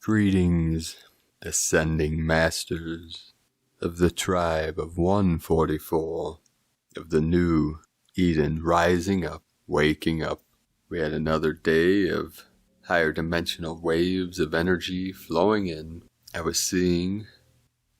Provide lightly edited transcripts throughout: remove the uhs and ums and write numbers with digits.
Greetings, ascending masters of the tribe of 144, of the new Eden rising up, waking up. We had another day of higher dimensional waves of energy flowing in. I was seeing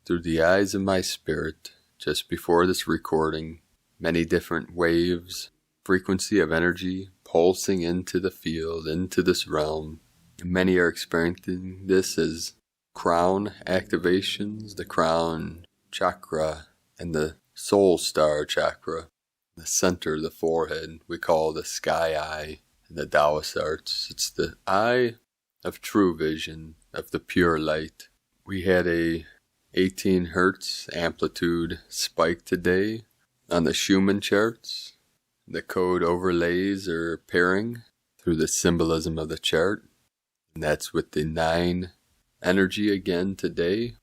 through the eyes of my spirit, just before this recording, many different waves, frequency of energy pulsing into the field, into this realm. Many are experiencing this as crown activations, the crown chakra and the soul star chakra, the center of the forehead, we call the sky eye in the Taoist arts. It's the eye of true vision, of the pure light. We had a 18 hertz amplitude spike today on the Schumann charts. The code overlays are appearing through the symbolism of the chart. And that's with the 9 energy again today.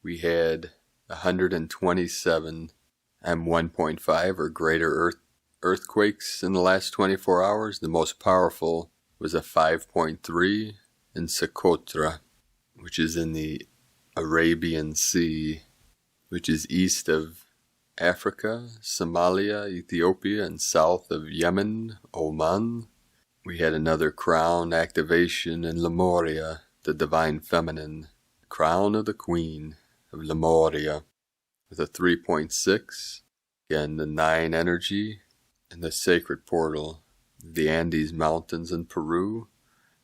We had 127 M1.5 or greater earthquakes in the last 24 hours. The most powerful was a 5.3 in Cota, which is in the Arabian Sea, which is east of Africa, Somalia, Ethiopia, and south of Yemen, Oman. We had another crown activation in Lemuria, the divine feminine, crown of the queen of Lemuria, with a 3.6, again the 9 energy, and the sacred portal, the Andes Mountains in Peru,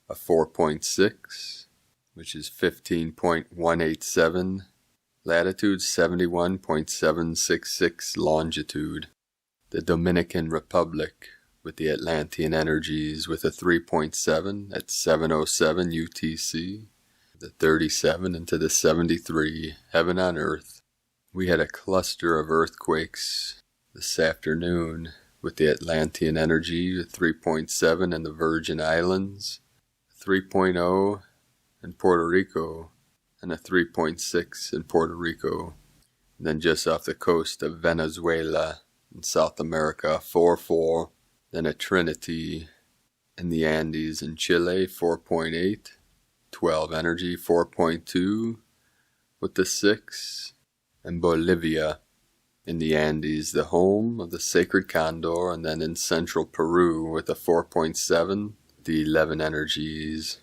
a 4.6, which is 15.187 latitude, 71.766 longitude, the Dominican Republic, with the Atlantean energies with a 3.7 at 7:07 UTC, the 37 into the 73, heaven on earth. We had a cluster of earthquakes this afternoon with the Atlantean energy, the 3.7 in the Virgin Islands, 3.0 in Puerto Rico, and a 3.6 in Puerto Rico. And then just off the coast of Venezuela in South America, 4.4. Then a trinity in the Andes in Chile, 4.8, 12 energy, 4.2 with the 6, and Bolivia in the Andes, the home of the sacred condor, and then in central Peru with a 4.7, the 11 energies.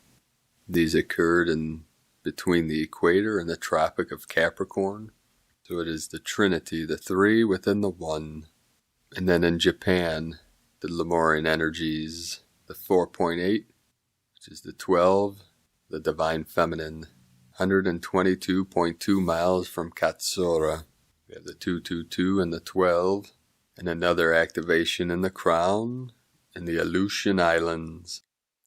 These occurred in between the equator and the Tropic of Capricorn, so it is the trinity, the 3 within the 1. And then in Japan, the Lemurian energies, the 4.8, which is the 12, the divine feminine, 122.2 miles from Katsura. We have the 222 and the 12, and another activation in the crown in the Aleutian Islands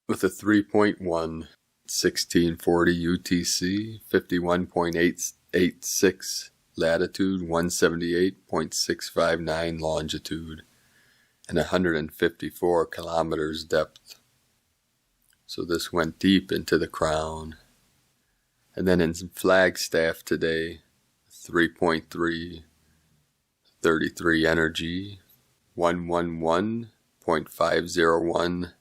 with a 3.1, 1640 UTC, 51.886 latitude, 178.659 longitude. And 154 kilometers depth. So this went deep into the crown. And then in Flagstaff today, 3.3, 33 energy, 111.501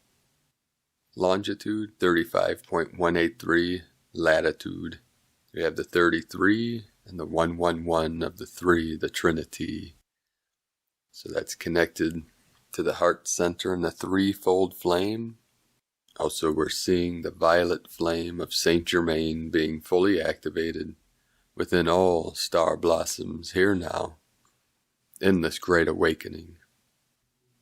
longitude, 35.183 latitude. We have the 33 and the 111 of the 3, the trinity. So that's connected to the heart center and the threefold flame. Also, we're seeing the violet flame of Saint Germain being fully activated within all star blossoms here now in this great awakening.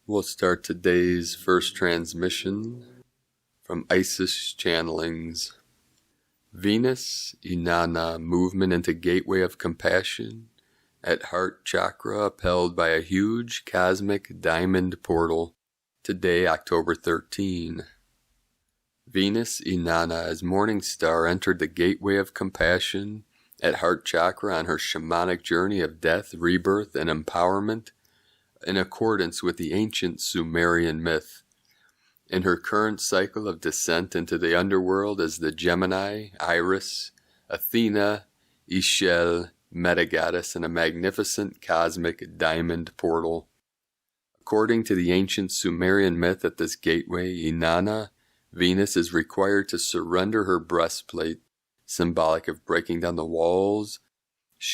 We'll start today's first transmission from Isis Channelings. Venus, Inanna, movement into gateway of compassion at heart chakra, upheld by a huge cosmic diamond portal, today October 13. Venus, Inanna, as morning star, entered the gateway of compassion at heart chakra on her shamanic journey of death, rebirth, and empowerment in accordance with the ancient Sumerian myth. In her current cycle of descent into the underworld as the Gemini, Iris, Athena, Ishel, Metagoddess, and a magnificent cosmic diamond portal. According to the ancient Sumerian myth, at this gateway, Inanna, Venus is required to surrender her breastplate symbolic of breaking down the walls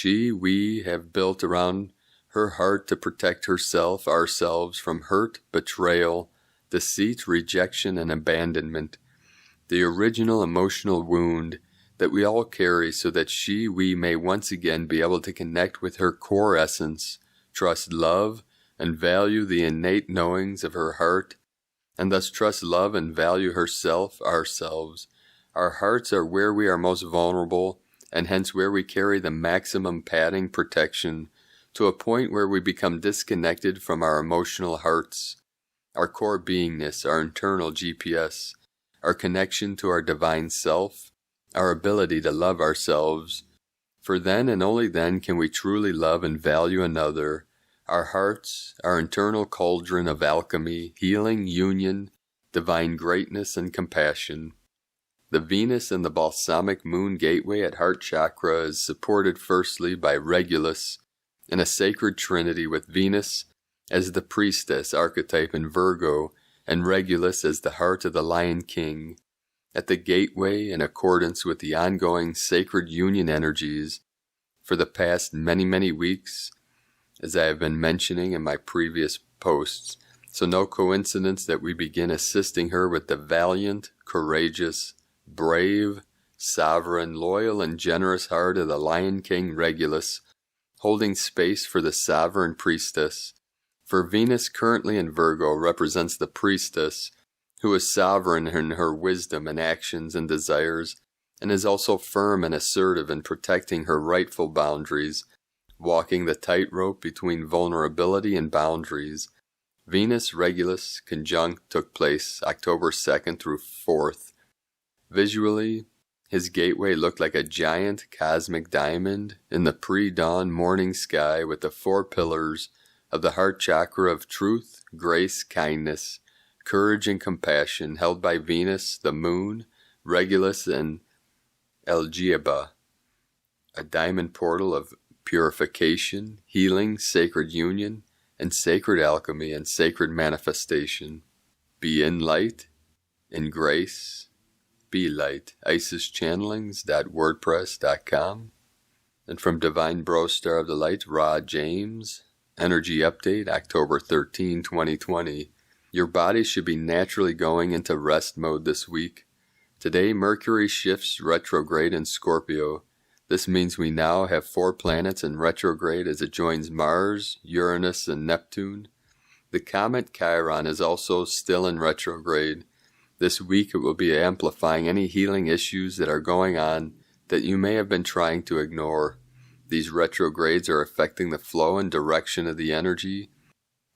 we have built around her heart to protect herself, ourselves, from hurt, betrayal, deceit, rejection, and abandonment. The original emotional wound that we all carry so that we may once again be able to connect with her core essence, trust, love, and value the innate knowings of her heart, and thus trust, love, and value herself, ourselves. Our hearts are where we are most vulnerable, and hence where we carry the maximum padding protection, to a point where we become disconnected from our emotional hearts, our core beingness, our internal GPS, our connection to our divine self, our ability to love ourselves. For then and only then can we truly love and value another, our hearts, our internal cauldron of alchemy, healing, union, divine greatness, and compassion. The Venus and the balsamic moon gateway at heart chakra is supported firstly by Regulus in a sacred trinity, with Venus as the priestess archetype in Virgo and Regulus as the heart of the Lion King. At the gateway, in accordance with the ongoing sacred union energies for the past many weeks, as I have been mentioning in my previous posts, so no coincidence that we begin assisting her with the valiant, courageous, brave, sovereign, loyal, and generous heart of the Lion King Regulus, holding space for the sovereign priestess. For Venus, currently in Virgo, represents the priestess, who is sovereign in her wisdom and actions and desires, and is also firm and assertive in protecting her rightful boundaries, walking the tightrope between vulnerability and boundaries. Venus Regulus conjunct took place October 2nd through 4th. Visually, his gateway looked like a giant cosmic diamond in the pre-dawn morning sky, with the 4 pillars of the heart chakra of truth, grace, kindness, courage, and compassion, held by Venus, the moon, Regulus, and Algebra, a diamond portal of purification, healing, sacred union, and sacred alchemy and sacred manifestation. Be in light, in grace, be light. IsisChannelings.wordpress.com. And from Divine Bro Star of the Light, Rod James. Energy update, October 13, 2020. Your body should be naturally going into rest mode this week. Today, Mercury shifts retrograde in Scorpio. This means we now have 4 planets in retrograde as it joins Mars, Uranus, and Neptune. The comet Chiron is also still in retrograde. This week it will be amplifying any healing issues that are going on that you may have been trying to ignore. These retrogrades are affecting the flow and direction of the energy.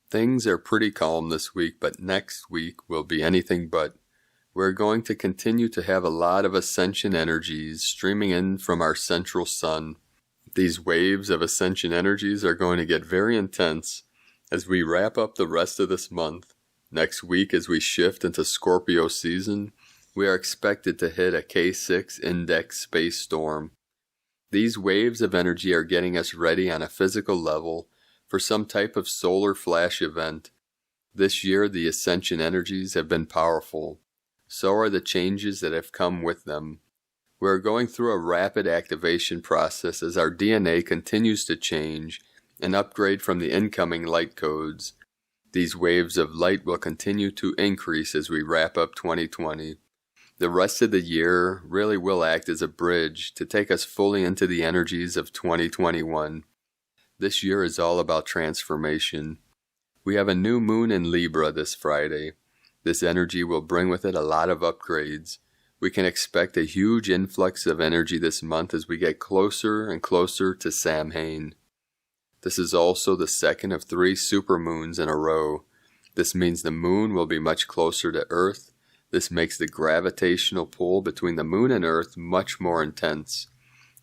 Things are pretty calm this week, but next week will be anything but. We're going to continue to have a lot of ascension energies streaming in from our central sun. These waves of ascension energies are going to get very intense as we wrap up the rest of this month. Next week, as we shift into Scorpio season, we are expected to hit a K6 index space storm. These waves of energy are getting us ready on a physical level for some type of solar flash event. This year, the ascension energies have been powerful. So are the changes that have come with them. We are going through a rapid activation process as our DNA continues to change and upgrade from the incoming light codes. These waves of light will continue to increase as we wrap up 2020. The rest of the year really will act as a bridge to take us fully into the energies of 2021. This year is all about transformation. We have a new moon in Libra this Friday. This energy will bring with it a lot of upgrades. We can expect a huge influx of energy this month as we get closer and closer to Samhain. This is also the second of 3 supermoons in a row. This means the moon will be much closer to Earth. This makes the gravitational pull between the moon and Earth much more intense.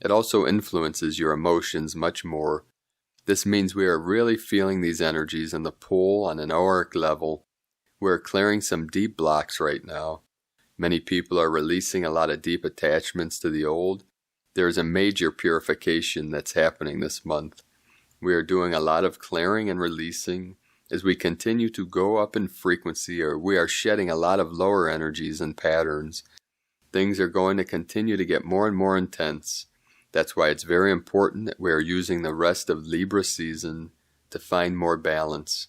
It also influences your emotions much more. This means we are really feeling these energies and the pull on an auric level. We're clearing some deep blocks right now. Many people are releasing a lot of deep attachments to the old. There is a major purification that's happening this month. We are doing a lot of clearing and releasing as we continue to go up in frequency, or we are shedding a lot of lower energies and patterns. Things are going to continue to get more and more intense. That's why it's very important that we are using the rest of Libra season to find more balance.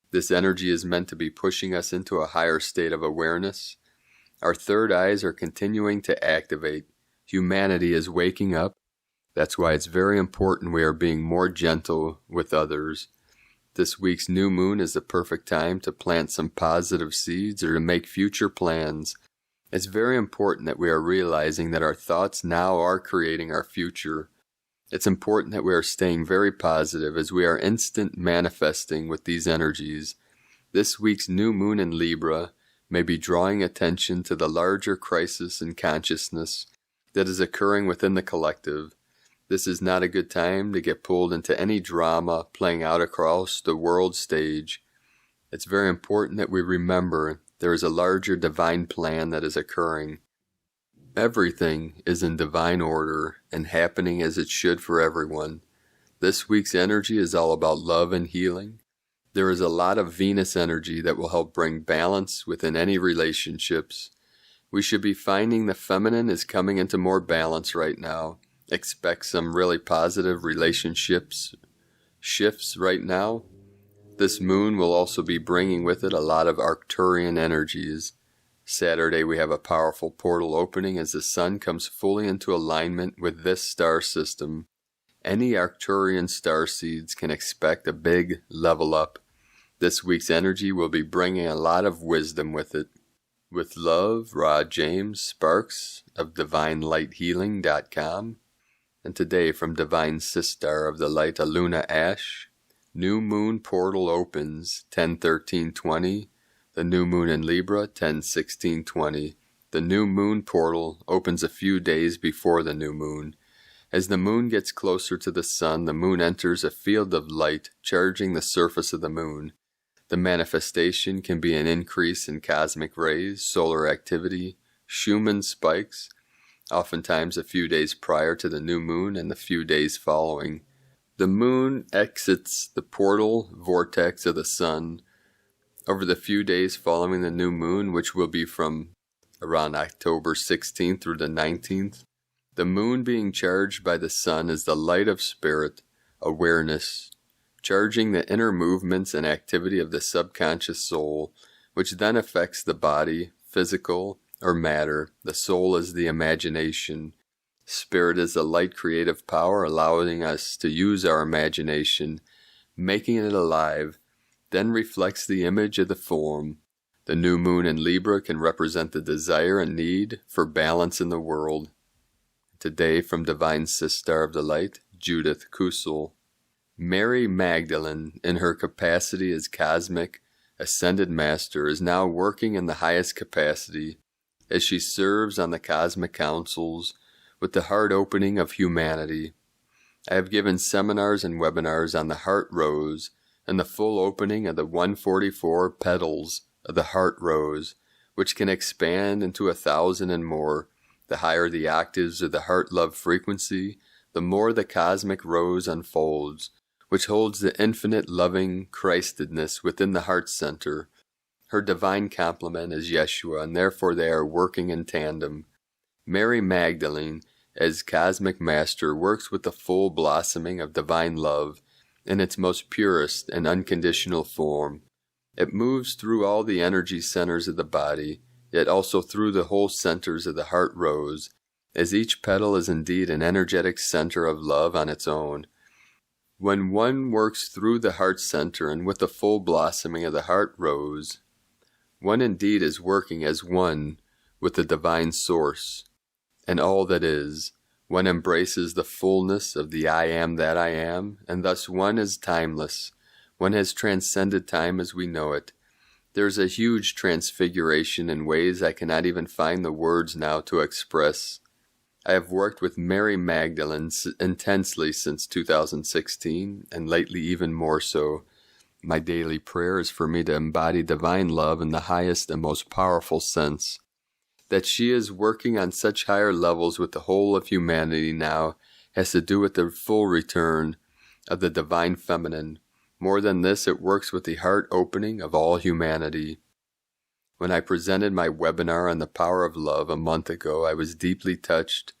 This energy is meant to be pushing us into a higher state of awareness. Our third eyes are continuing to activate. Humanity is waking up. That's why it's very important we are being more gentle with others. This week's new moon is the perfect time to plant some positive seeds or to make future plans. It's very important that we are realizing that our thoughts now are creating our future. It's important that we are staying very positive as we are instant manifesting with these energies. This week's new moon in Libra may be drawing attention to the larger crisis in consciousness that is occurring within the collective. This is not a good time to get pulled into any drama playing out across the world stage. It's very important that we remember there is a larger divine plan that is occurring. Everything is in divine order and happening as it should for everyone. This week's energy is all about love and healing. There is a lot of Venus energy that will help bring balance within any relationships. We should be finding the feminine is coming into more balance right now. Expect some really positive relationships shifts right now. This moon will also be bringing with it a lot of Arcturian energies. Saturday we have a powerful portal opening as the sun comes fully into alignment with this star system. Any Arcturian starseeds can expect a big level up. This week's energy will be bringing a lot of wisdom with it. With love, Rod James Sparks of DivineLightHealing.com. And today from Divine Sistar of the Light, Aluna Ash. New moon portal opens 10/13/20. The new moon in Libra 10/16/20. The new moon portal opens a few days before the new moon. As the moon gets closer to the sun, the moon enters a field of light, charging the surface of the moon. The manifestation can be an increase in cosmic rays, solar activity, Schumann spikes, oftentimes a few days prior to the new moon and the few days following. The moon exits the portal vortex of the sun over the few days following the new moon, which will be from around October 16th through the 19th. The moon being charged by the sun is the light of spirit, awareness, charging the inner movements and activity of the subconscious soul, which then affects the body, physical, or matter. The soul is the imagination. Spirit is the light creative power, allowing us to use our imagination, making it alive, then reflects the image of the form. The new moon in Libra can represent the desire and need for balance in the world. Today from Divine Sistar of the Light, Judith Kusel. Mary Magdalene, in her capacity as cosmic ascended master, is now working in the highest capacity as she serves on the cosmic councils with the heart opening of humanity. I have given seminars and webinars on the heart rose and the full opening of the 144 petals of the heart rose, which can expand into 1,000 and more. The higher the octaves of the heart love frequency, the more the cosmic rose unfolds, which holds the infinite loving Christedness within the heart center. Her divine complement is Yeshua, and therefore they are working in tandem. Mary Magdalene, as cosmic master, works with the full blossoming of divine love in its most purest and unconditional form. It moves through all the energy centers of the body, yet also through the whole centers of the heart rose, as each petal is indeed an energetic center of love on its own. When one works through the heart center and with the full blossoming of the heart rose, one indeed is working as one with the divine source and all that is. One embraces the fullness of the I am that I am, and thus one is timeless. One has transcended time as we know it. There is a huge transfiguration in ways I cannot even find the words now to express. I have worked with Mary Magdalene intensely since 2016, and lately even more so. My daily prayer is for me to embody divine love in the highest and most powerful sense. That she is working on such higher levels with the whole of humanity now has to do with the full return of the divine feminine. More than this, it works with the heart opening of all humanity. When I presented my webinar on the power of love a month ago, I was deeply touched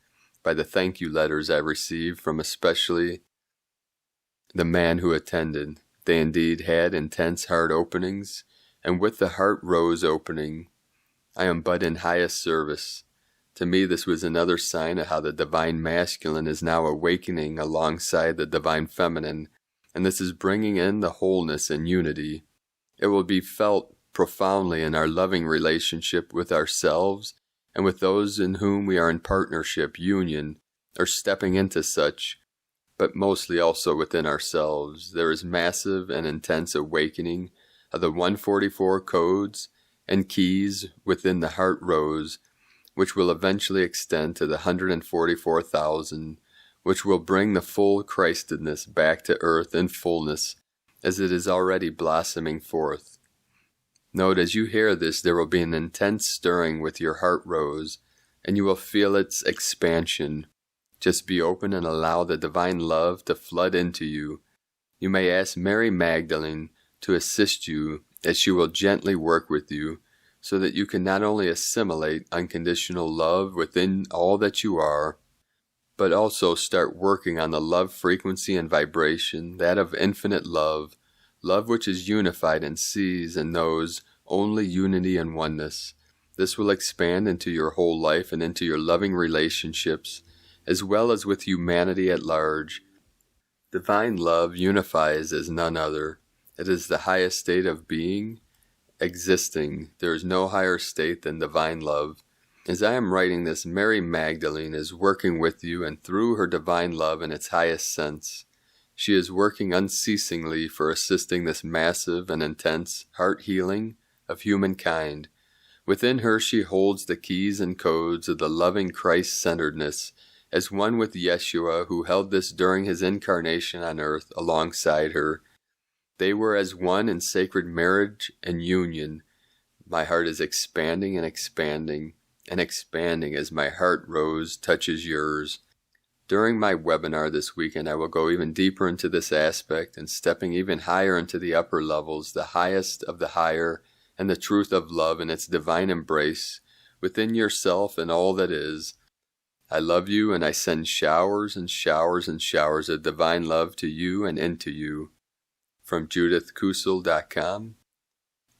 by the thank you letters I received from especially the man who attended. They indeed had intense heart openings, and with the heart rose opening, I am but in highest service. To me, this was another sign of how the divine masculine is now awakening alongside the divine feminine, and this is bringing in the wholeness and unity. It will be felt profoundly in our loving relationship with ourselves and with those in whom we are in partnership, union, or stepping into such, but mostly also within ourselves. There is massive and intense awakening of the 144 codes and keys within the heart rose, which will eventually extend to the 144,000, which will bring the full Christedness back to earth in fullness, as it is already blossoming forth. Note, as you hear this, there will be an intense stirring with your heart rose, and you will feel its expansion. Just be open and allow the divine love to flood into you. You may ask Mary Magdalene to assist you, as she will gently work with you, so that you can not only assimilate unconditional love within all that you are, but also start working on the love frequency and vibration, that of infinite love, love which is unified and sees and knows only unity and oneness. This will expand into your whole life and into your loving relationships, as well as with humanity at large. Divine love unifies as none other. It is the highest state of being, existing. There is no higher state than divine love. As I am writing this, Mary Magdalene is working with you and through her divine love in its highest sense. She is working unceasingly for assisting this massive and intense heart healing of humankind. Within her she holds the keys and codes of the loving Christ-centeredness, as one with Yeshua, who held this during his incarnation on earth alongside her. They were as one in sacred marriage and union. My heart is expanding and expanding and expanding as my heart rose touches yours. During my webinar this weekend, I will go even deeper into this aspect and stepping even higher into the upper levels, the highest of the higher, and the truth of love in its divine embrace within yourself and all that is. I love you, and I send showers and showers and showers of divine love to you and into you. From JudithKusel.com,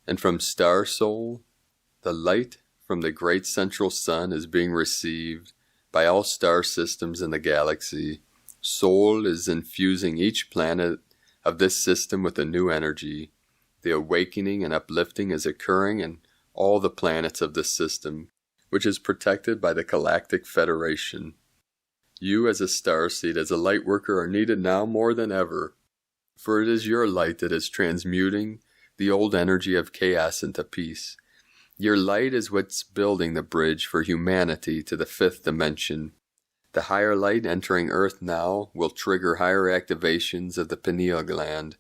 and from Star Soul, the light from the great central sun is being received by all star systems in the galaxy. Soul is infusing each planet of this system with a new energy. The awakening and uplifting is occurring in all the planets of this system, which is protected by the Galactic Federation. You as a starseed, as a light worker, are needed now more than ever, for it is your light that is transmuting the old energy of chaos into peace. Your light is what's building the bridge for humanity to the fifth dimension. The higher light entering Earth now will trigger higher activations of the pineal gland.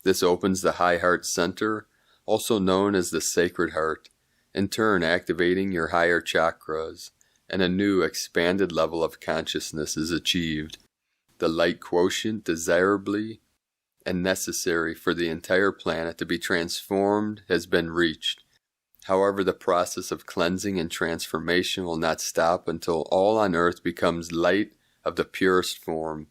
This opens the high heart center, also known as the sacred heart, in turn activating your higher chakras, and a new expanded level of consciousness is achieved. The light quotient desirably and necessary for the entire planet to be transformed has been reached. However, the process of cleansing and transformation will not stop until all on earth becomes light of the purest form.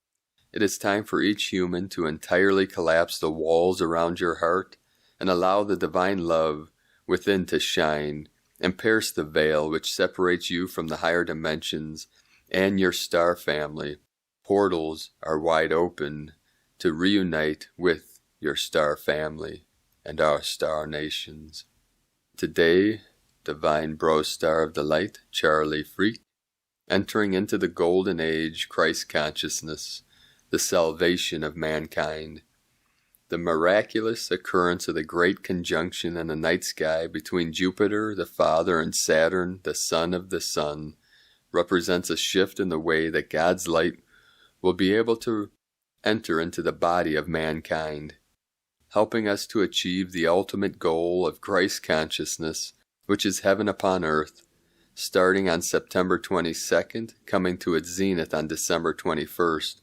It is time for each human to entirely collapse the walls around your heart and allow the divine love within to shine and pierce the veil which separates you from the higher dimensions and your star family. Portals are wide open to reunite with your star family and our star nations. Today, Divine Bro Star of the Light, Charlie Freak, entering into the Golden Age Christ consciousness, the salvation of mankind. The miraculous occurrence of the great conjunction in the night sky between Jupiter, the Father, and Saturn, the Son of the Sun, represents a shift in the way that God's light will be able to enter into the body of mankind, helping us to achieve the ultimate goal of Christ consciousness, which is heaven upon earth, starting on September 22nd, coming to its zenith on December 21st,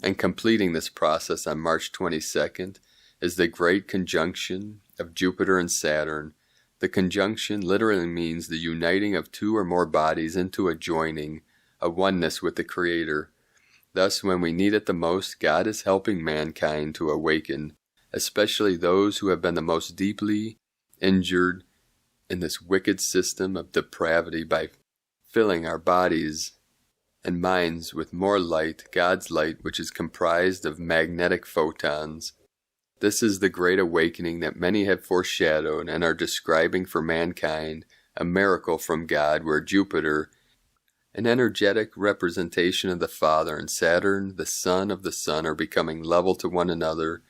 and completing this process on March 22nd is the great conjunction of Jupiter and Saturn, The conjunction literally means the uniting of two or more bodies into a joining, a oneness with the Creator. Thus, when we need it the most, God is helping mankind to awaken, especially those who have been the most deeply injured in this wicked system of depravity, by filling our bodies and minds with more light, God's light, which is comprised of magnetic photons. This is the great awakening that many have foreshadowed and are describing for mankind, a miracle from God where Jupiter, an energetic representation of the Father, and Saturn, the son of the Sun, are becoming level to one another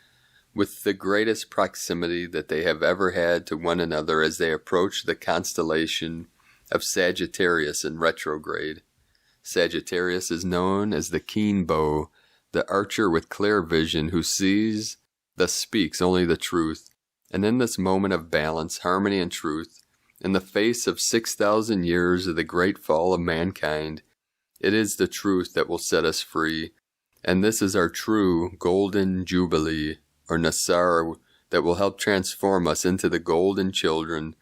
with the greatest proximity that they have ever had to one another as they approach the constellation of Sagittarius in retrograde. Sagittarius is known as the keen bow, the archer with clear vision who sees, thus speaks only the truth. And in this moment of balance, harmony, and truth, in the face of 6,000 years of the great fall of mankind, it is the truth that will set us free. And this is our true golden jubilee, or Nasar, that will help transform us into the golden children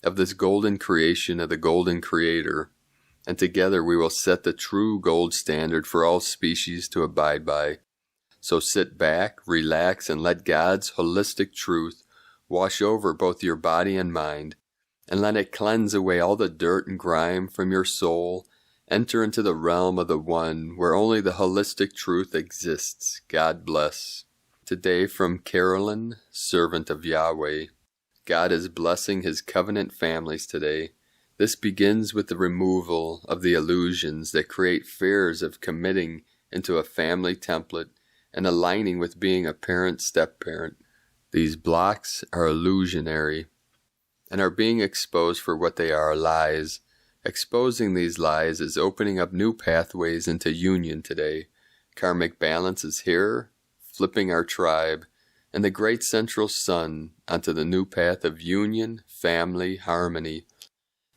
of this golden creation of the golden Creator. And together we will set the true gold standard for all species to abide by. So sit back, relax, and let God's holistic truth wash over both your body and mind, and let it cleanse away all the dirt and grime from your soul. Enter into the realm of the One, where only the holistic truth exists. God bless. Today from Carolyn, servant of Yahweh. God is blessing His covenant families today. This begins with the removal of the illusions that create fears of committing into a family template and aligning with being a parent, step-parent. These blocks are illusionary and are being exposed for what they are, lies. Exposing these lies is opening up new pathways into union today. Karmic balance is here, flipping our tribe and the great central sun onto the new path of union, family, harmony.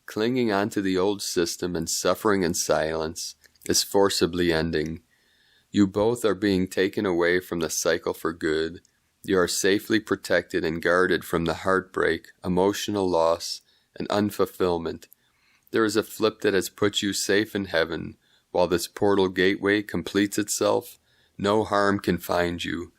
Clinging onto the old system and suffering in silence is forcibly ending. You both are being taken away from the cycle for good. You are safely protected and guarded from the heartbreak, emotional loss, and unfulfillment. There is a flip that has put you safe in heaven. While this portal gateway completes itself, no harm can find you.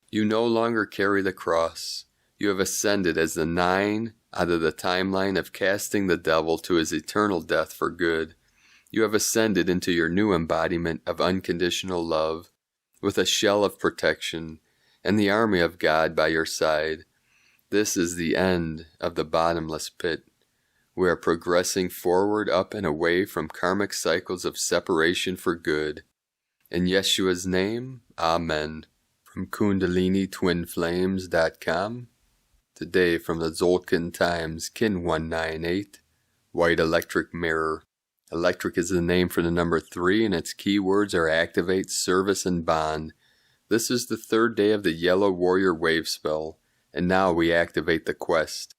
You no longer carry the cross. You have ascended as the 9 out of the timeline of casting the devil to his eternal death for good. You have ascended into your new embodiment of unconditional love, with a shell of protection, and the army of God by your side. This is the end of the bottomless pit. We are progressing forward, up and away from karmic cycles of separation for good. In Yeshua's name, Amen. From KundaliniTwinFlames.com. Today from the Zolkin Times, Kin 198, White Electric Mirror. Electric is the name for the number 3, and its keywords are activate, service, and bond. This is the 3rd day of the Yellow Warrior Wave spell, and now we activate the quest.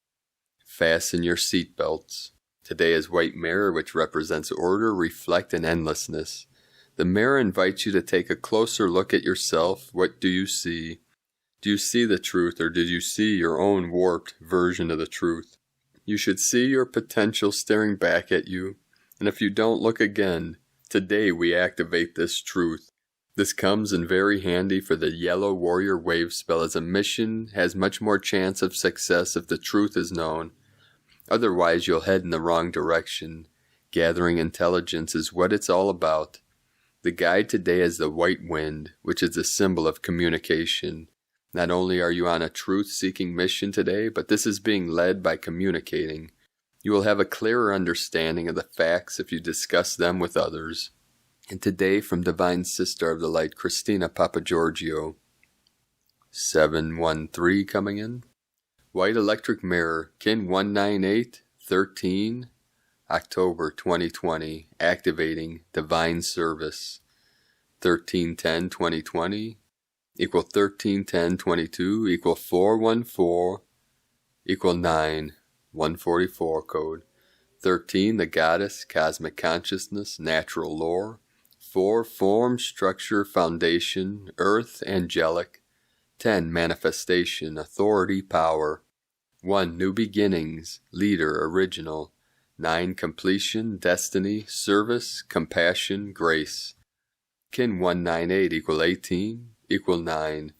Fasten your seatbelts. Today is White Mirror, which represents order, reflect, and endlessness. The mirror invites you to take a closer look at yourself. What do you see? Do you see the truth, or did you see your own warped version of the truth? You should see your potential staring back at you, and if you don't, look again. Today we activate this truth. This comes in very handy for the Yellow Warrior Wave spell, as a mission has much more chance of success if the truth is known. Otherwise you'll head in the wrong direction. Gathering intelligence is what it's all about. The guide today is the white wind, which is a symbol of communication. Not only are you on a truth-seeking mission today, but this is being led by communicating. You will have a clearer understanding of the facts if you discuss them with others. And today, from Divine Sister of the Light, Christina Papagiorgio. 713 coming in. White Electric Mirror, Kin 198, 13, October 2020, activating Divine Service. 1310-2020 equal 1310-22 equal 414 equal 9, 144 code. 13, the Goddess, Cosmic Consciousness, Natural Lore. 4, Form, Structure, Foundation, Earth, Angelic. 10, Manifestation, Authority, Power. 1. New beginnings, leader, original. 9. Completion, destiny, service, compassion, grace. Kin 198 equal 18, equal 9.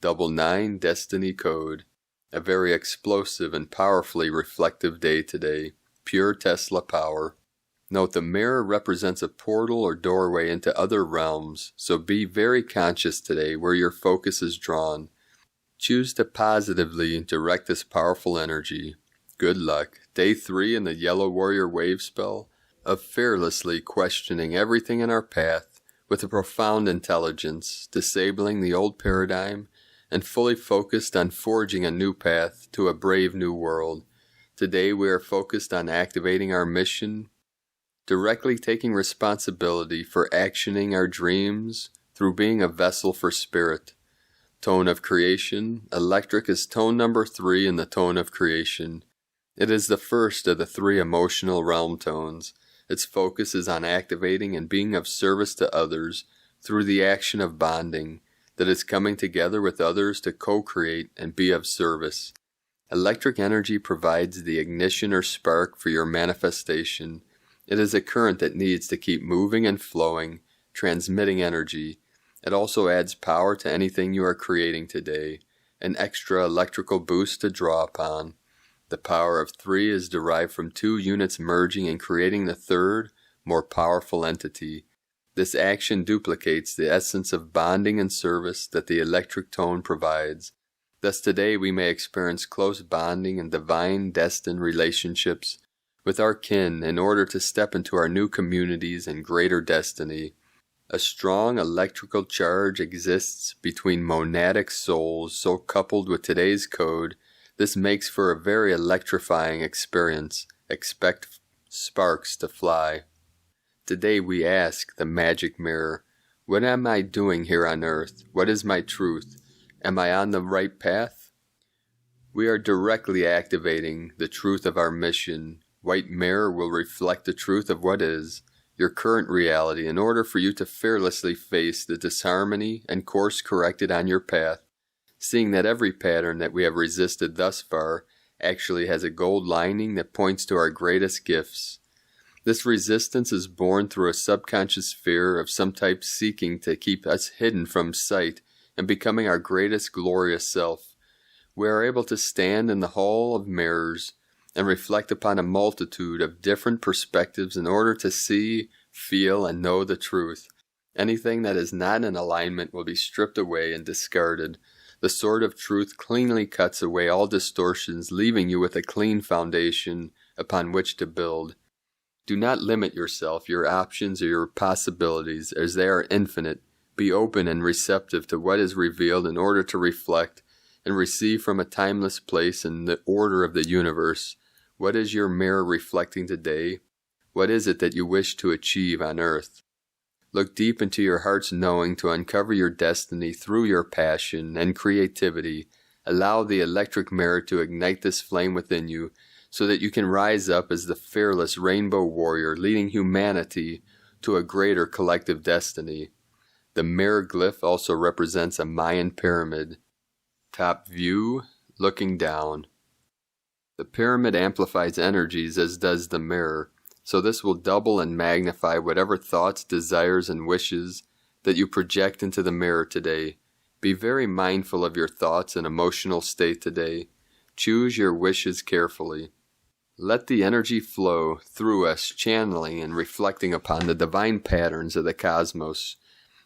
Double 9, destiny code. A very explosive and powerfully reflective day today. Pure Tesla power. Note the mirror represents a portal or doorway into other realms, so be very conscious today where your focus is drawn. Choose to positively direct this powerful energy. Good luck. Day 3 in the Yellow Warrior Wave spell of fearlessly questioning everything in our path with a profound intelligence, disabling the old paradigm, and fully focused on forging a new path to a brave new world. Today we are focused on activating our mission, directly taking responsibility for actioning our dreams through being a vessel for spirit. Tone of creation. Electric is tone number 3 in the tone of creation. It is the first of the 3 emotional realm tones. Its focus is on activating and being of service to others through the action of bonding, that is coming together with others to co-create and be of service. Electric energy provides the ignition or spark for your manifestation. It is a current that needs to keep moving and flowing, transmitting energy. It also adds power to anything you are creating today, an extra electrical boost to draw upon. The power of 3 is derived from 2 units merging and creating the third, more powerful entity. This action duplicates the essence of bonding and service that the electric tone provides. Thus today we may experience close bonding and divine destined relationships with our kin in order to step into our new communities and greater destiny. A strong electrical charge exists between monadic souls, so coupled with today's code, this makes for a very electrifying experience. Expect sparks to fly. Today we ask the magic mirror, what am I doing here on earth? What is my truth? Am I on the right path? We are directly activating the truth of our mission. White mirror will reflect the truth of what is, your current reality, in order for you to fearlessly face the disharmony and course corrected on your path, seeing that every pattern that we have resisted thus far actually has a gold lining that points to our greatest gifts. This resistance is born through a subconscious fear of some type seeking to keep us hidden from sight and becoming our greatest glorious self. We are able to stand in the hall of mirrors and reflect upon a multitude of different perspectives in order to see, feel, and know the truth. Anything that is not in alignment will be stripped away and discarded. The sword of truth cleanly cuts away all distortions, leaving you with a clean foundation upon which to build. Do not limit yourself, your options, or your possibilities, as they are infinite. Be open and receptive to what is revealed in order to reflect and receive from a timeless place in the order of the universe. What is your mirror reflecting today? What is it that you wish to achieve on earth? Look deep into your heart's knowing to uncover your destiny through your passion and creativity. Allow the electric mirror to ignite this flame within you, so that you can rise up as the fearless rainbow warrior leading humanity to a greater collective destiny. The mirror glyph also represents a Mayan pyramid. Top view, looking down. The pyramid amplifies energies as does the mirror, so this will double and magnify whatever thoughts, desires, and wishes that you project into the mirror today. Be very mindful of your thoughts and emotional state today. Choose your wishes carefully. Let the energy flow through us, channeling and reflecting upon the divine patterns of the cosmos,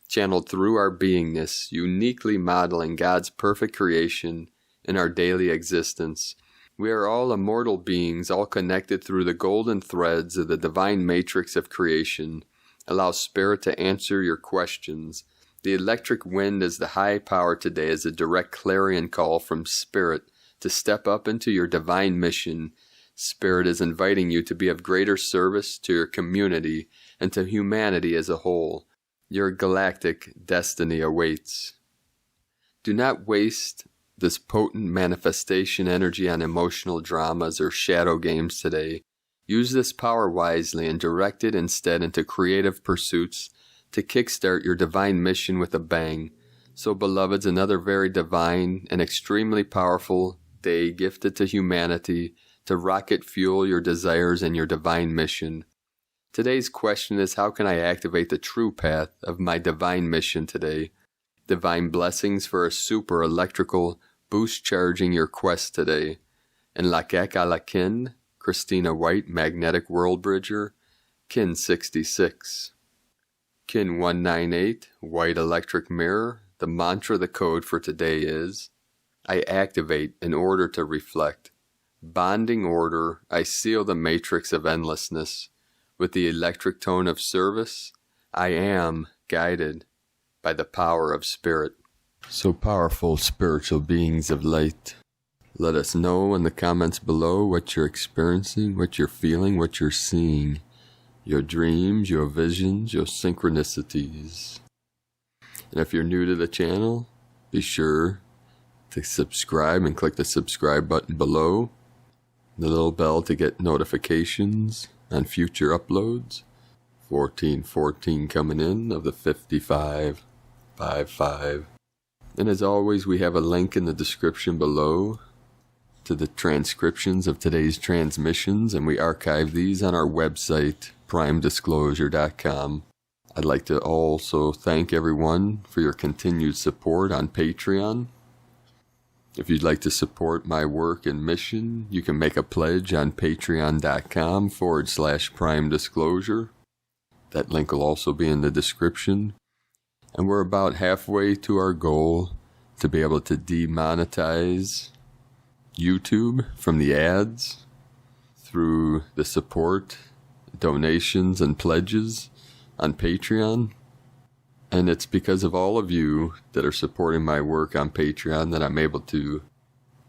channeled through our beingness, uniquely modeling God's perfect creation in our daily existence. We are all immortal beings, all connected through the golden threads of the divine matrix of creation. Allow Spirit to answer your questions. The electric wind is the high power today as a direct clarion call from Spirit to step up into your divine mission. Spirit is inviting you to be of greater service to your community and to humanity as a whole. Your galactic destiny awaits. Do not waste this potent manifestation energy on emotional dramas or shadow games today. Use this power wisely and direct it instead into creative pursuits to kickstart your divine mission with a bang. So, beloveds, another very divine and extremely powerful day gifted to humanity to rocket fuel your desires and your divine mission. Today's question is, how can I activate the true path of my divine mission today? Divine blessings for a super electrical boost charging your quest today. And Lakek ala Kin, Christina White, Magnetic World Bridger, Kin 66. Kin 198, White Electric Mirror. The mantra, the code for today is, I activate in order to reflect. Bonding order, I seal the matrix of endlessness. With the electric tone of service, I am guided by the power of spirit. So powerful, spiritual beings of light. Let us know in the comments below what you're experiencing, what you're feeling, what you're seeing. Your dreams, your visions, your synchronicities. And if you're new to the channel, be sure to subscribe and click the subscribe button below. The little bell to get notifications on future uploads. 1414 coming in of the 5555. And as always, we have a link in the description below to the transcriptions of today's transmissions, and we archive these on our website, primedisclosure.com. I'd like to also thank everyone for your continued support on Patreon. If you'd like to support my work and mission, you can make a pledge on patreon.com/primedisclosure. That link will also be in the description. And we're about halfway to our goal to be able to demonetize YouTube from the ads through the support, donations, and pledges on Patreon. And it's because of all of you that are supporting my work on Patreon that I'm able to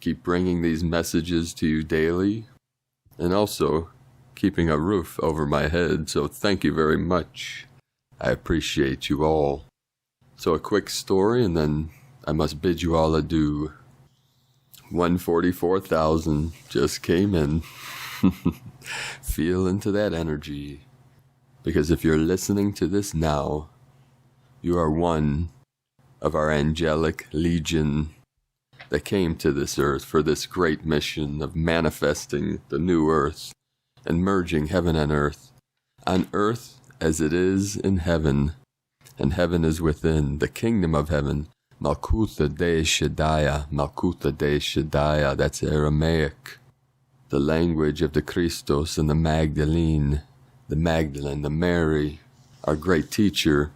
keep bringing these messages to you daily, and also keeping a roof over my head. So thank you very much. I appreciate you all. So a quick story, and then I must bid you all adieu. 144,000 just came in. Feel into that energy. Because if you're listening to this now, you are one of our angelic legion that came to this earth for this great mission of manifesting the new earth and merging heaven and earth, on earth as it is in heaven, and heaven is within, the kingdom of heaven, Malkuta de Shaddai, Malkuta de Shaddai, that's Aramaic, the language of the Christos and the Magdalene, the Mary, our great teacher.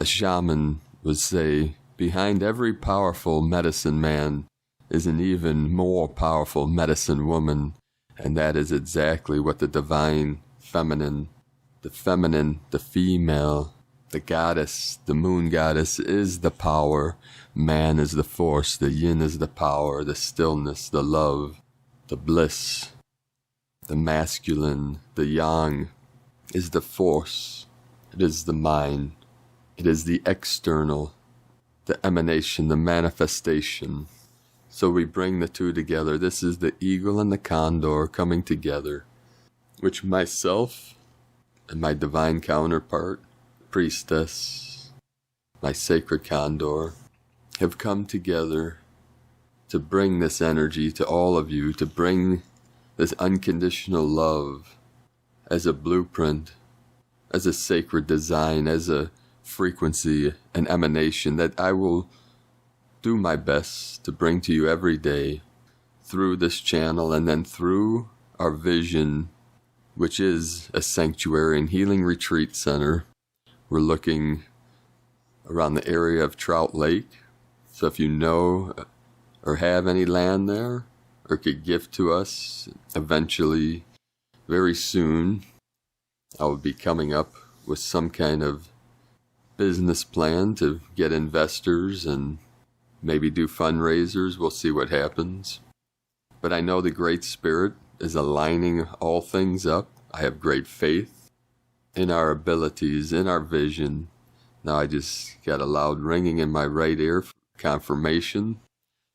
A shaman would say, behind every powerful medicine man is an even more powerful medicine woman, and that is exactly what the divine feminine, the female, the goddess, the moon goddess is the power, man is the force, the yin is the power, the stillness, the love, the bliss, the masculine, the yang is the force, it is the mind. It is the external, the emanation, the manifestation. So we bring the two together. This is the eagle and the condor coming together, which myself and my divine counterpart, priestess, my sacred condor, have come together to bring this energy to all of you, to bring this unconditional love as a blueprint, as a sacred design, as a frequency and emanation that I will do my best to bring to you every day through this channel, and then through our vision, which is a sanctuary and healing retreat center. We're looking around the area of Trout Lake. So if you know or have any land there, or could gift to us eventually, very soon, I will be coming up with some kind of business plan to get investors and maybe do fundraisers. We'll see what happens. But I know the Great Spirit is aligning all things up. I have great faith in our abilities, in our vision. Now I just got a loud ringing in my right ear for confirmation.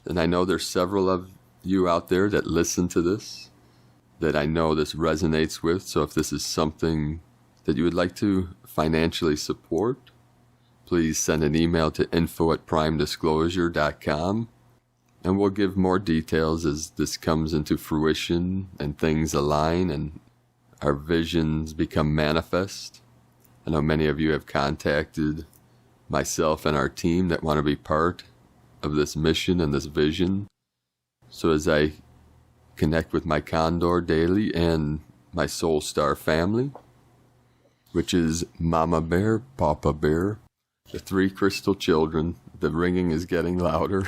And I know there's several of you out there that listen to this, that I know this resonates with. So if this is something that you would like to financially support, please send an email to info@primedisclosure.com. And we'll give more details as this comes into fruition and things align and our visions become manifest. I know many of you have contacted myself and our team that want to be part of this mission and this vision. So as I connect with my Condor daily and my Soul Star family, which is Mama Bear, Papa Bear, the 3 crystal children, the ringing is getting louder.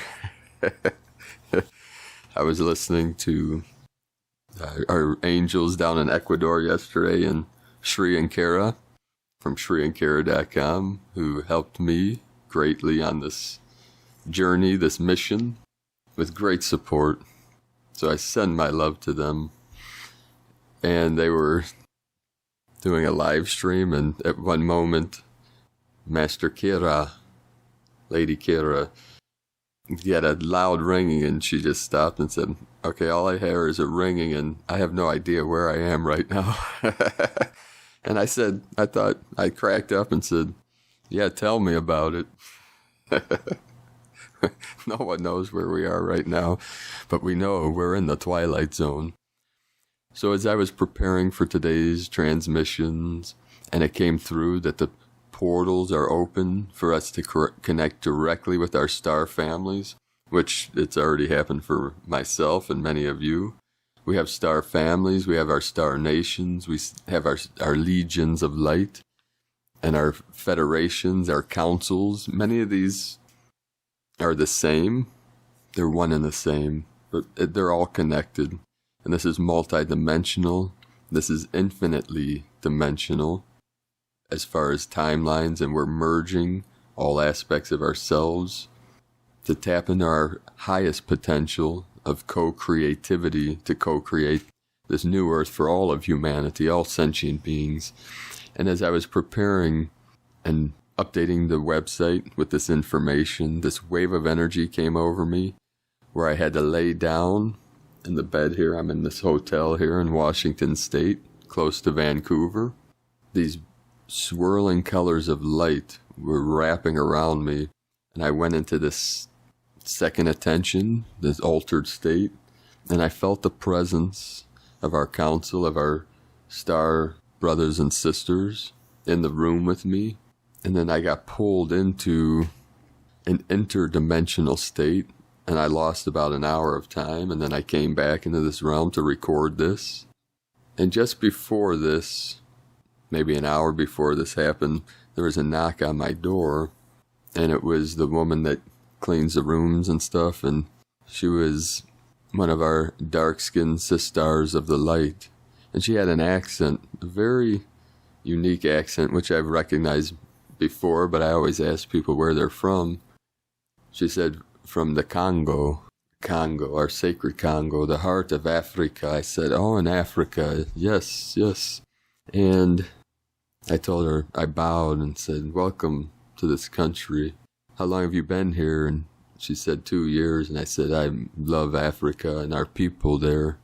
I was listening to our angels down in Ecuador yesterday, and Shri and Kara from shriandkara.com, who helped me greatly on this journey, this mission, with great support. So I send my love to them. And they were doing a live stream, and at one moment, Master Kira, Lady Kira, had a loud ringing, and she just stopped and said, okay, all I hear is a ringing, and I have no idea where I am right now. And I cracked up and said, yeah, tell me about it. No one knows where we are right now, but we know we're in the twilight zone. So as I was preparing for today's transmissions, and it came through that the portals are open for us to connect directly with our star families, which it's already happened for myself and many of you. We have star families, we have our star nations, we have our legions of light, and our federations, our councils. Many of these are the same. They're one and the same, but they're all connected. And this is multidimensional. This is infinitely dimensional as far as timelines, and we're merging all aspects of ourselves to tap into our highest potential of co-creativity to co-create this new earth for all of humanity, all sentient beings. And as I was preparing and updating the website with this information, this wave of energy came over me where I had to lay down in the bed here. I'm in this hotel here in Washington State, close to Vancouver. These swirling colors of light were wrapping around me, and I went into this second attention, this altered state, and I felt the presence of our council, of our star brothers and sisters in the room with me. And then I got pulled into an interdimensional state, and I lost about an hour of time, and then I came back into this realm to record this. And just before this, maybe an hour before this happened, there was a knock on my door, and it was the woman that cleans the rooms and stuff, and she was one of our dark-skinned sisters of the light. And she had an accent, a very unique accent, which I've recognized before, but I always ask people where they're from. She said, from the Congo, our sacred Congo, the heart of Africa. I said, oh, in Africa, yes. And I told her, I bowed and said, welcome to this country. How long have you been here? And she said 2 years. And I said, I love Africa and our people there.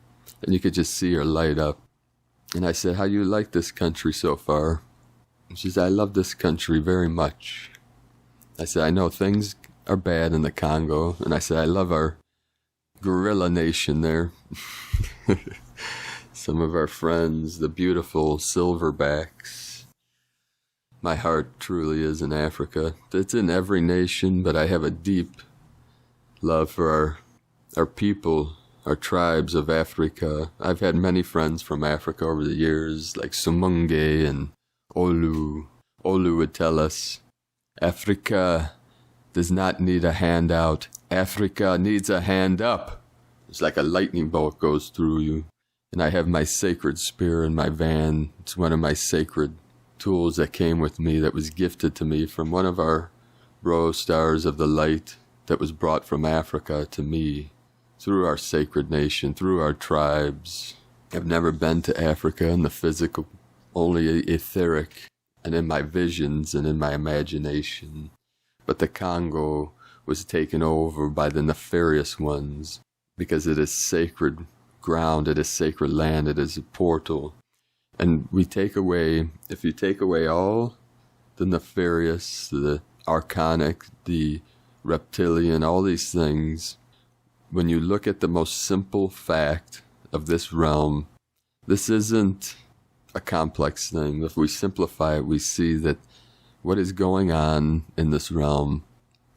And you could just see her light up. And I said, how do you like this country so far? And she said, I love this country very much. I said, I know things are bad in the Congo. And I said, I love our gorilla nation there. Some of our friends, the beautiful silverbacks. My heart truly is in Africa. It's in every nation, but I have a deep love for our people, our tribes of Africa. I've had many friends from Africa over the years, like Sumunge and Olu. Olu would tell us, Africa does not need a handout. Africa needs a hand up. It's like a lightning bolt goes through you. And I have my sacred spear in my van. It's one of my sacred tools that came with me, that was gifted to me from one of our bro stars of the light that was brought from Africa to me through our sacred nation, through our tribes. I've never been to Africa in the physical, only etheric, and in my visions and in my imagination. But the Congo was taken over by the nefarious ones because it is sacred ground, it is sacred land, it is a portal. And we take away, if you take away all the nefarious, the archonic, the reptilian, all these things, when you look at the most simple fact of this realm, this isn't a complex thing. If we simplify it, we see that what is going on in this realm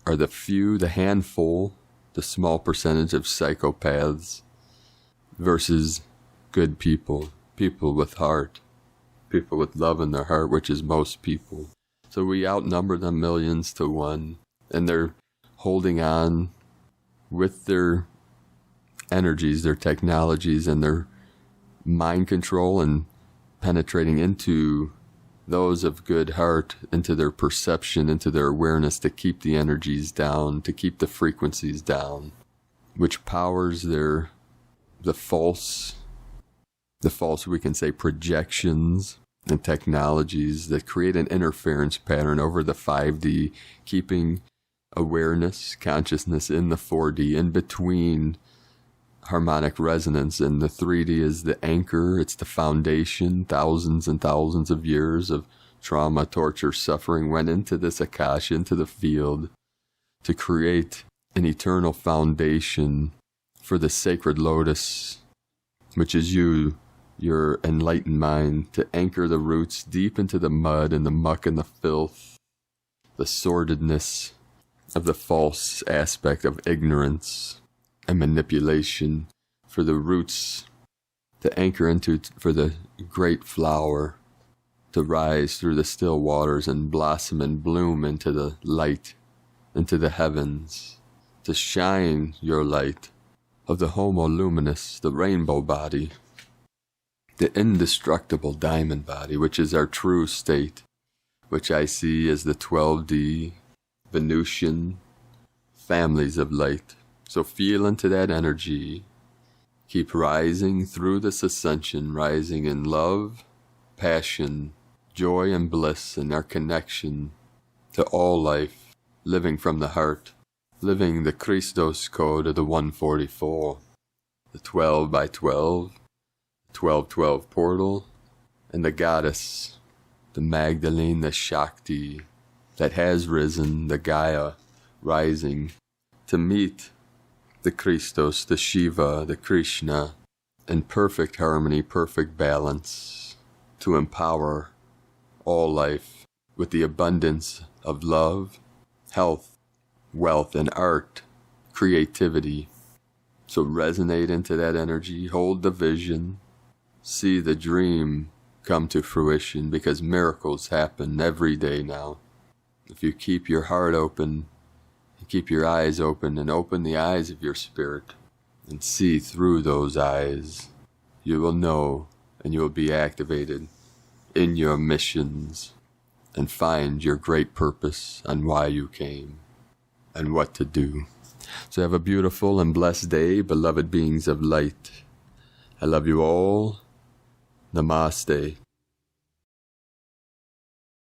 are the few, the handful, the small percentage of psychopaths versus good people, people with heart, people with love in their heart, which is most people. So we outnumber them millions to one, and they're holding on with their energies, their technologies, and their mind control and penetrating into those of good heart, into their perception, into their awareness, to keep the energies down, to keep the frequencies down, which powers the false, we can say, projections and technologies that create an interference pattern over the 5D, keeping awareness, consciousness in the 4D, in between harmonic resonance. And the 3D is the anchor, it's the foundation. Thousands and thousands of years of trauma, torture, suffering went into this Akasha, into the field, to create an eternal foundation for the sacred lotus, which is you, your enlightened mind, to anchor the roots deep into the mud and the muck and the filth, the sordidness of the false aspect of ignorance and manipulation, for the roots to anchor into, for the great flower to rise through the still waters and blossom and bloom into the light, into the heavens, to shine your light of the homo luminous, the rainbow body, the indestructible diamond body, which is our true state, which I see as the 12D Venusian families of light. So feel into that energy. Keep rising through this ascension, rising in love, passion, joy, and bliss in our connection to all life, living from the heart, living the Christos code of the 144, the 12 by 12, 12-12 portal, and the goddess, the Magdalene, the Shakti that has risen, the Gaia rising to meet the Christos, the Shiva, the Krishna, in perfect harmony, perfect balance, to empower all life with the abundance of love, health, wealth, and art, creativity. So resonate into that energy, hold the vision, see the dream come to fruition, because miracles happen every day now. If you keep your heart open, keep your eyes open, and open the eyes of your spirit, and see through those eyes, you will know, and you will be activated in your missions, and find your great purpose on why you came, and what to do. So have a beautiful and blessed day, beloved beings of light. I love you all. Namaste.